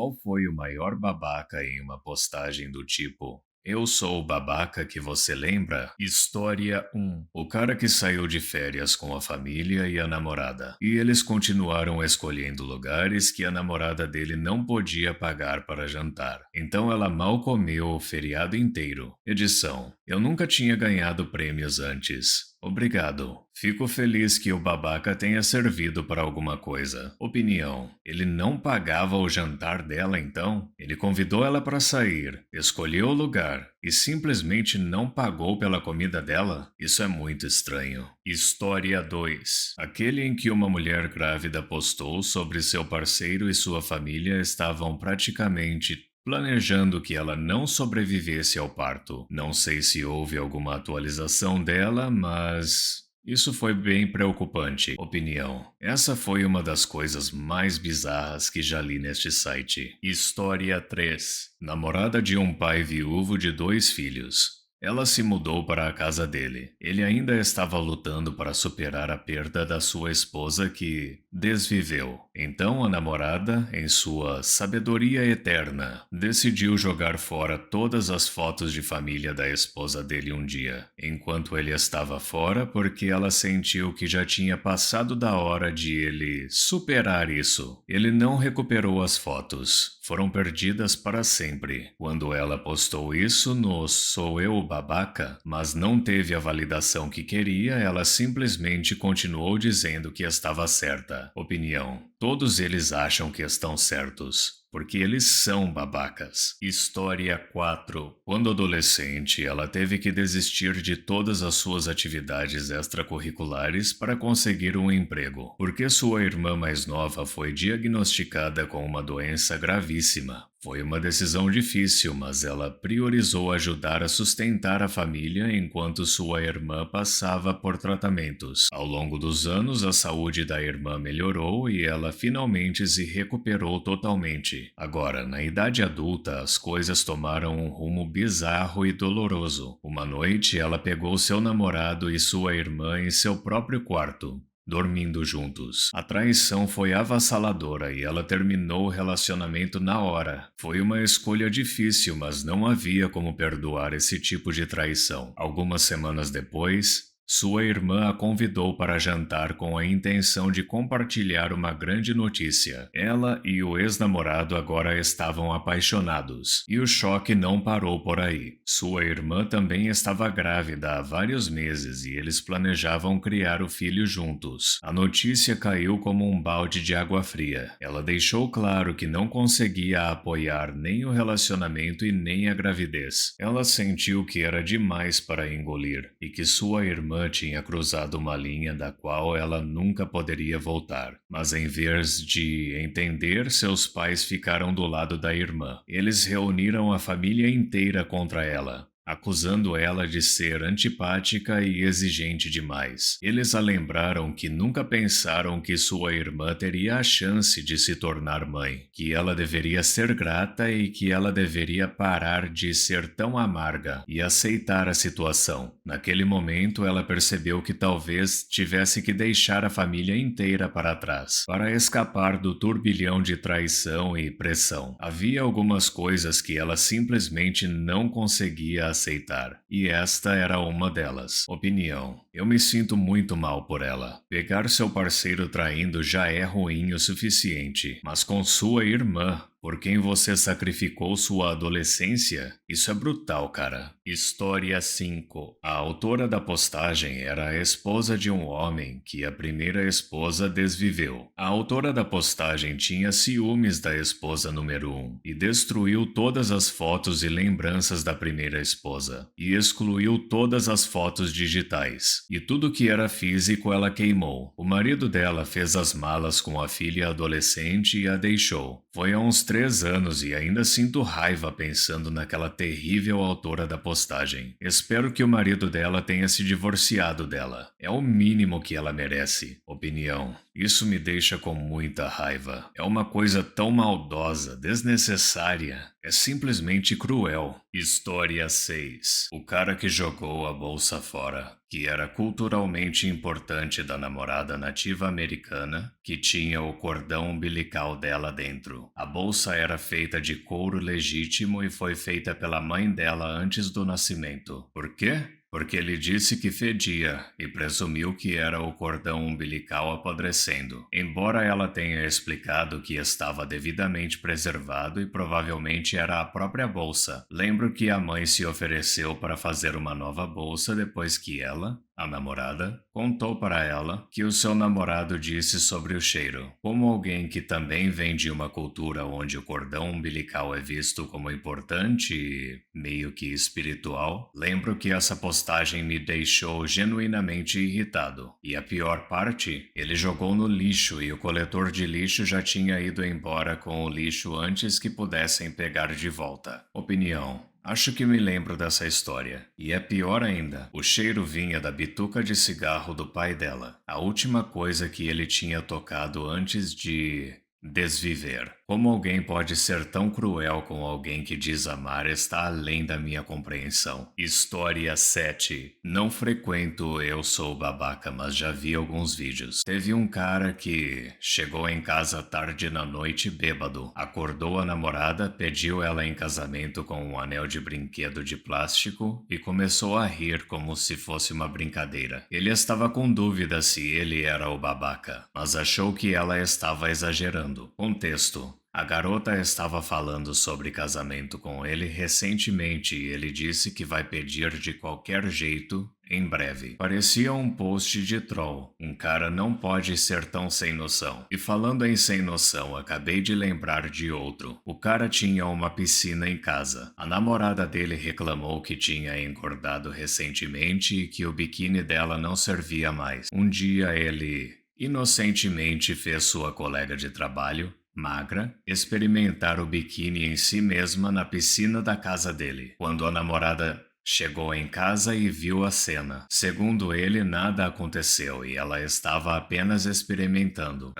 qual foi o maior babaca em uma postagem do tipo: "Eu sou o babaca que você lembra?" História 1. O cara que saiu de férias com a família e a namorada. E eles continuaram escolhendo lugares que a namorada dele não podia pagar para jantar. Então ela mal comeu o feriado inteiro. Edição: eu nunca tinha ganhado prêmios antes. Obrigado. Fico feliz que o babaca tenha servido para alguma coisa. Opinião: ele não pagava o jantar dela então? Ele convidou ela para sair, escolheu o lugar e simplesmente não pagou pela comida dela? Isso é muito estranho. História 2. Aquele em que uma mulher grávida postou sobre seu parceiro e sua família estavam praticamente planejando que ela não sobrevivesse ao parto. Não sei se houve alguma atualização dela, mas isso foi bem preocupante. Opinião: essa foi uma das coisas mais bizarras que já li neste site. História 3. Namorada de um pai viúvo de 2 filhos. Ela se mudou para a casa dele. Ele ainda estava lutando para superar a perda da sua esposa que desviveu. Então a namorada, em sua sabedoria eterna, decidiu jogar fora todas as fotos de família da esposa dele um dia, enquanto ele estava fora, porque ela sentiu que já tinha passado da hora de ele superar isso. Ele não recuperou as fotos. Foram perdidas para sempre. Quando ela postou isso no Sou Eu o Babaca, mas não teve a validação que queria, ela simplesmente continuou dizendo que estava certa. Opinião: todos eles acham que estão certos, porque eles são babacas. História 4. Quando adolescente, ela teve que desistir de todas as suas atividades extracurriculares para conseguir um emprego, porque sua irmã mais nova foi diagnosticada com uma doença gravíssima. Foi uma decisão difícil, mas ela priorizou ajudar a sustentar a família enquanto sua irmã passava por tratamentos. Ao longo dos anos, a saúde da irmã melhorou e ela finalmente se recuperou totalmente. Agora, na idade adulta, as coisas tomaram um rumo bizarro e doloroso. Uma noite, ela pegou seu namorado e sua irmã em seu próprio quarto, dormindo juntos. A traição foi avassaladora e ela terminou o relacionamento na hora. Foi uma escolha difícil, mas não havia como perdoar esse tipo de traição. Algumas semanas depois, sua irmã a convidou para jantar com a intenção de compartilhar uma grande notícia. Ela e o ex-namorado agora estavam apaixonados. E o choque não parou por aí. Sua irmã também estava grávida há vários meses e eles planejavam criar o filho juntos. A notícia caiu como um balde de água fria. Ela deixou claro que não conseguia apoiar nem o relacionamento e nem a gravidez. Ela sentiu que era demais para engolir e que sua irmã tinha cruzado uma linha da qual ela nunca poderia voltar. Mas em vez de entender, seus pais ficaram do lado da irmã. Eles reuniram a família inteira contra ela, acusando ela de ser antipática e exigente demais. Eles a lembraram que nunca pensaram que sua irmã teria a chance de se tornar mãe, que ela deveria ser grata e que ela deveria parar de ser tão amarga e aceitar a situação. Naquele momento, ela percebeu que talvez tivesse que deixar a família inteira para trás, para escapar do turbilhão de traição e pressão. Havia algumas coisas que ela simplesmente não conseguia aceitar, e esta era uma delas. Opinião: eu me sinto muito mal por ela. Pegar seu parceiro traindo já é ruim o suficiente, mas com sua irmã, por quem você sacrificou sua adolescência, isso é brutal, cara. História 5. A autora da postagem era a esposa de um homem que a primeira esposa desviveu. A autora da postagem tinha ciúmes da esposa número 1 e destruiu todas as fotos e lembranças da primeira esposa, e excluiu todas as fotos digitais. E tudo que era físico ela queimou. O marido dela fez as malas com a filha adolescente e a deixou. Foi há uns 3 anos e ainda sinto raiva pensando naquela terrível autora da postagem. Espero que o marido dela tenha se divorciado dela. É o mínimo que ela merece. Opinião: isso me deixa com muita raiva. É uma coisa tão maldosa, desnecessária. É simplesmente cruel. História 6. O cara que jogou a bolsa fora, que era culturalmente importante da namorada nativa americana, que tinha o cordão umbilical dela dentro. A bolsa era feita de couro legítimo e foi feita pela mãe dela antes do nascimento. Por quê? Porque ele disse que fedia e presumiu que era o cordão umbilical apodrecendo, embora ela tenha explicado que estava devidamente preservado e provavelmente era a própria bolsa. Lembro que a mãe se ofereceu para fazer uma nova bolsa depois que ela, a namorada, contou para ela que o seu namorado disse sobre o cheiro. Como alguém que também vem de uma cultura onde o cordão umbilical é visto como importante e meio que espiritual, lembro que essa postagem me deixou genuinamente irritado. E a pior parte, ele jogou no lixo e o coletor de lixo já tinha ido embora com o lixo antes que pudessem pegar de volta. Opinião. Acho que me lembro dessa história. E é pior ainda, o cheiro vinha da bituca de cigarro do pai dela, a última coisa que ele tinha tocado antes de desviver. Como alguém pode ser tão cruel com alguém que diz amar está além da minha compreensão. História 7. Não frequento Eu Sou Babaca, mas já vi alguns vídeos. Teve um cara que chegou em casa tarde na noite bêbado, acordou a namorada, pediu ela em casamento com um anel de brinquedo de plástico e começou a rir como se fosse uma brincadeira. Ele estava com dúvida se ele era o babaca, mas achou que ela estava exagerando. Contexto. A garota estava falando sobre casamento com ele recentemente e ele disse que vai pedir de qualquer jeito em breve. Parecia um post de troll. Um cara não pode ser tão sem noção. E falando em sem noção, acabei de lembrar de outro. O cara tinha uma piscina em casa. A namorada dele reclamou que tinha engordado recentemente e que o biquíni dela não servia mais. Um dia ele inocentemente fez sua colega de trabalho, magra, experimentar o biquíni em si mesma na piscina da casa dele. Quando a namorada chegou em casa e viu a cena. Segundo ele, nada aconteceu e ela estava apenas experimentando.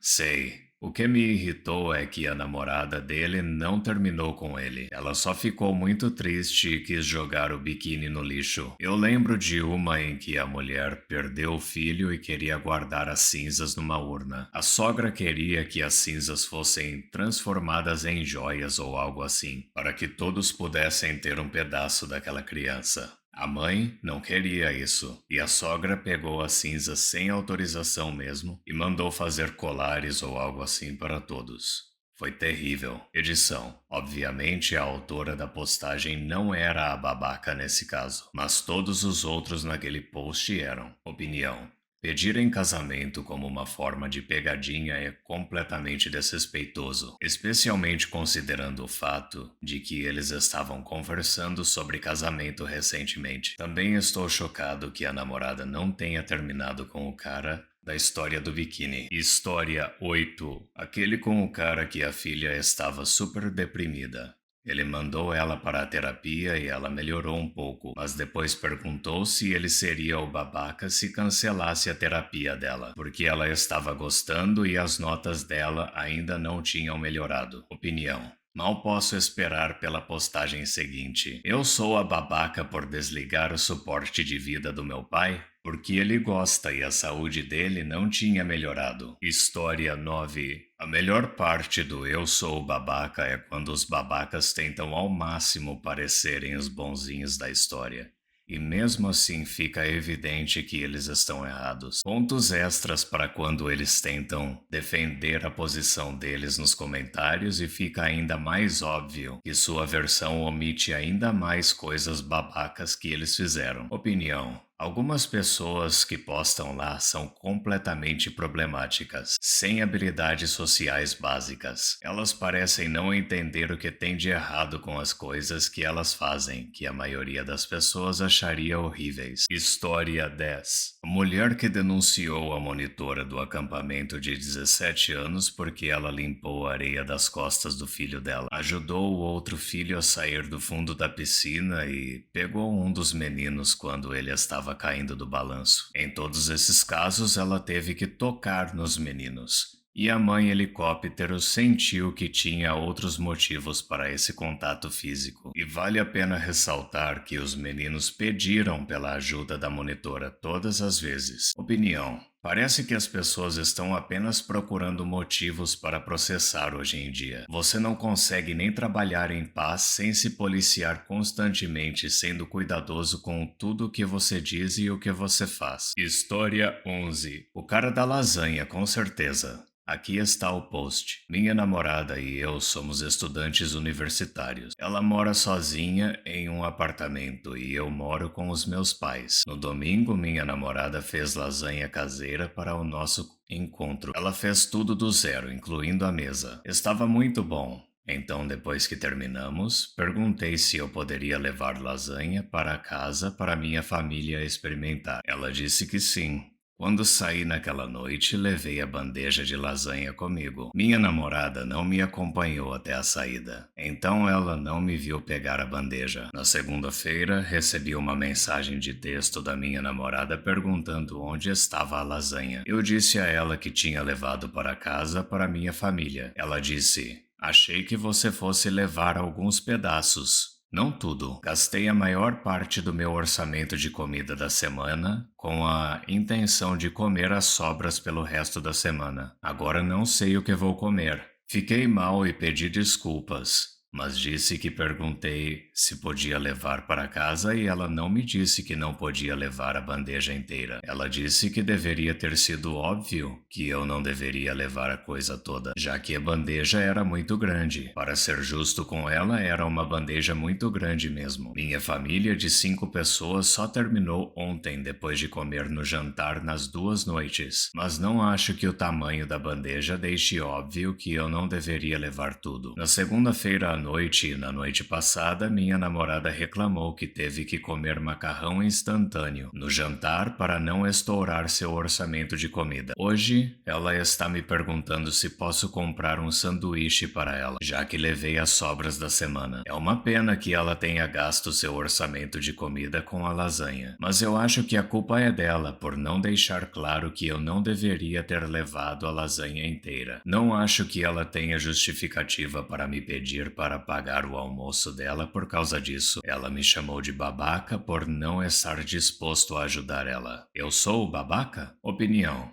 Sei. O que me irritou é que a namorada dele não terminou com ele. Ela só ficou muito triste e quis jogar o biquíni no lixo. Eu lembro de uma em que a mulher perdeu o filho e queria guardar as cinzas numa urna. A sogra queria que as cinzas fossem transformadas em joias ou algo assim, para que todos pudessem ter um pedaço daquela criança. A mãe não queria isso, e a sogra pegou as cinzas sem autorização mesmo e mandou fazer colares ou algo assim para todos. Foi terrível. Edição. Obviamente a autora da postagem não era a babaca nesse caso, mas todos os outros naquele post eram. Opinião. Pedir em casamento como uma forma de pegadinha é completamente desrespeitoso, especialmente considerando o fato de que eles estavam conversando sobre casamento recentemente. Também estou chocado que a namorada não tenha terminado com o cara da história do biquíni. História 8. Aquele com o cara que a filha estava super deprimida. Ele mandou ela para a terapia e ela melhorou um pouco, mas depois perguntou se ele seria o babaca se cancelasse a terapia dela, porque ela estava gostando e as notas dela ainda não tinham melhorado. Opinião. Mal posso esperar pela postagem seguinte. Eu sou a babaca por desligar o suporte de vida do meu pai? Porque ele gosta e a saúde dele não tinha melhorado. História 9. A melhor parte do Eu Sou Babaca é quando os babacas tentam ao máximo parecerem os bonzinhos da história. E mesmo assim fica evidente que eles estão errados. Pontos extras para quando eles tentam defender a posição deles nos comentários e fica ainda mais óbvio que sua versão omite ainda mais coisas babacas que eles fizeram. Opinião. Algumas pessoas que postam lá são completamente problemáticas, sem habilidades sociais básicas. Elas parecem não entender o que tem de errado com as coisas que elas fazem, que a maioria das pessoas acharia horríveis. História 10. A mulher que denunciou a monitora do acampamento de 17 anos porque ela limpou a areia das costas do filho dela, ajudou o outro filho a sair do fundo da piscina e pegou um dos meninos quando ele estava caindo do balanço. Em todos esses casos, ela teve que tocar nos meninos. E a mãe helicóptero sentiu que tinha outros motivos para esse contato físico. E vale a pena ressaltar que os meninos pediram pela ajuda da monitora todas as vezes. Opinião. Parece que as pessoas estão apenas procurando motivos para processar hoje em dia. Você não consegue nem trabalhar em paz sem se policiar constantemente, sendo cuidadoso com tudo o que você diz e o que você faz. História 11. O cara da lasanha, com certeza. Aqui está o post. Minha namorada e eu somos estudantes universitários. Ela mora sozinha em um apartamento e eu moro com os meus pais. No domingo, minha namorada fez lasanha caseira para o nosso encontro. Ela fez tudo do zero, incluindo a mesa. Estava muito bom. Então, depois que terminamos, perguntei se eu poderia levar lasanha para casa para minha família experimentar. Ela disse que sim. Quando saí naquela noite, levei a bandeja de lasanha comigo. Minha namorada não me acompanhou até a saída, então ela não me viu pegar a bandeja. Na segunda-feira, recebi uma mensagem de texto da minha namorada perguntando onde estava a lasanha. Eu disse a ela que tinha levado para casa para minha família. Ela disse: "Achei que você fosse levar alguns pedaços. Não tudo. Gastei a maior parte do meu orçamento de comida da semana com a intenção de comer as sobras pelo resto da semana. Agora não sei o que vou comer." Fiquei mal e pedi desculpas, mas disse que perguntei se podia levar para casa e ela não me disse que não podia levar a bandeja inteira. Ela disse que deveria ter sido óbvio que eu não deveria levar a coisa toda, já que a bandeja era muito grande. Para ser justo com ela, era uma bandeja muito grande mesmo. Minha família de 5 pessoas só terminou ontem depois de comer no jantar nas 2 noites, mas não acho que o tamanho da bandeja deixe óbvio que eu não deveria levar tudo. Na segunda-feira à noite e na noite passada, minha namorada reclamou que teve que comer macarrão instantâneo no jantar para não estourar seu orçamento de comida. Hoje, ela está me perguntando se posso comprar um sanduíche para ela, já que levei as sobras da semana. É uma pena que ela tenha gasto seu orçamento de comida com a lasanha, mas eu acho que a culpa é dela por não deixar claro que eu não deveria ter levado a lasanha inteira. Não acho que ela tenha justificativa para me pedir para pagar o almoço dela por causa disso. Ela me chamou de babaca por não estar disposto a ajudar ela. Eu sou o babaca? Opinião.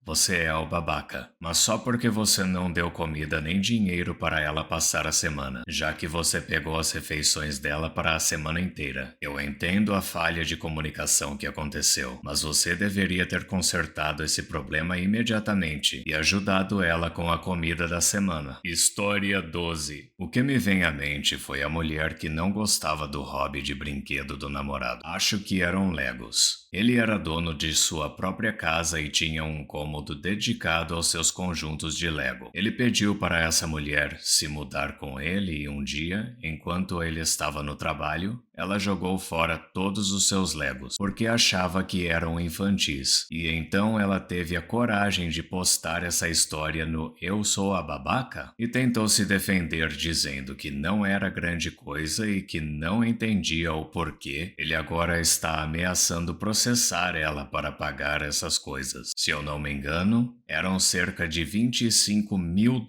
Você é o babaca, mas só porque você não deu comida nem dinheiro para ela passar a semana, já que você pegou as refeições dela para a semana inteira. Eu entendo a falha de comunicação que aconteceu, mas você deveria ter consertado esse problema imediatamente e ajudado ela com a comida da semana. História 12. O que me vem à mente foi a mulher que não gostava do hobby de brinquedo do namorado. Acho que eram Legos. Ele era dono de sua própria casa e tinha um cômodo dedicado aos seus conjuntos de Lego. Ele pediu para essa mulher se mudar com ele e um dia, enquanto ele estava no trabalho, ela jogou fora todos os seus Legos, porque achava que eram infantis. E então ela teve a coragem de postar essa história no Eu Sou a Babaca e tentou se defender dizendo que não era grande coisa e que não entendia o porquê. Ele agora está ameaçando processar ela para pagar essas coisas. Se eu não me engano, eram cerca de $25 mil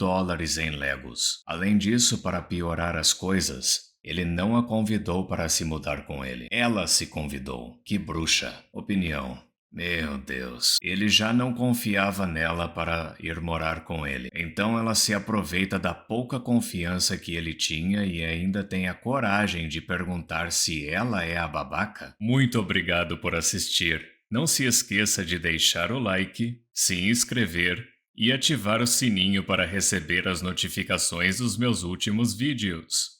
em Legos. Além disso, para piorar as coisas, ele não a convidou para se mudar com ele. Ela se convidou. Que bruxa. Opinião. Meu Deus, ele já não confiava nela para ir morar com ele. Então ela se aproveita da pouca confiança que ele tinha e ainda tem a coragem de perguntar se ela é a babaca? Muito obrigado por assistir. Não se esqueça de deixar o like, se inscrever e ativar o sininho para receber as notificações dos meus últimos vídeos.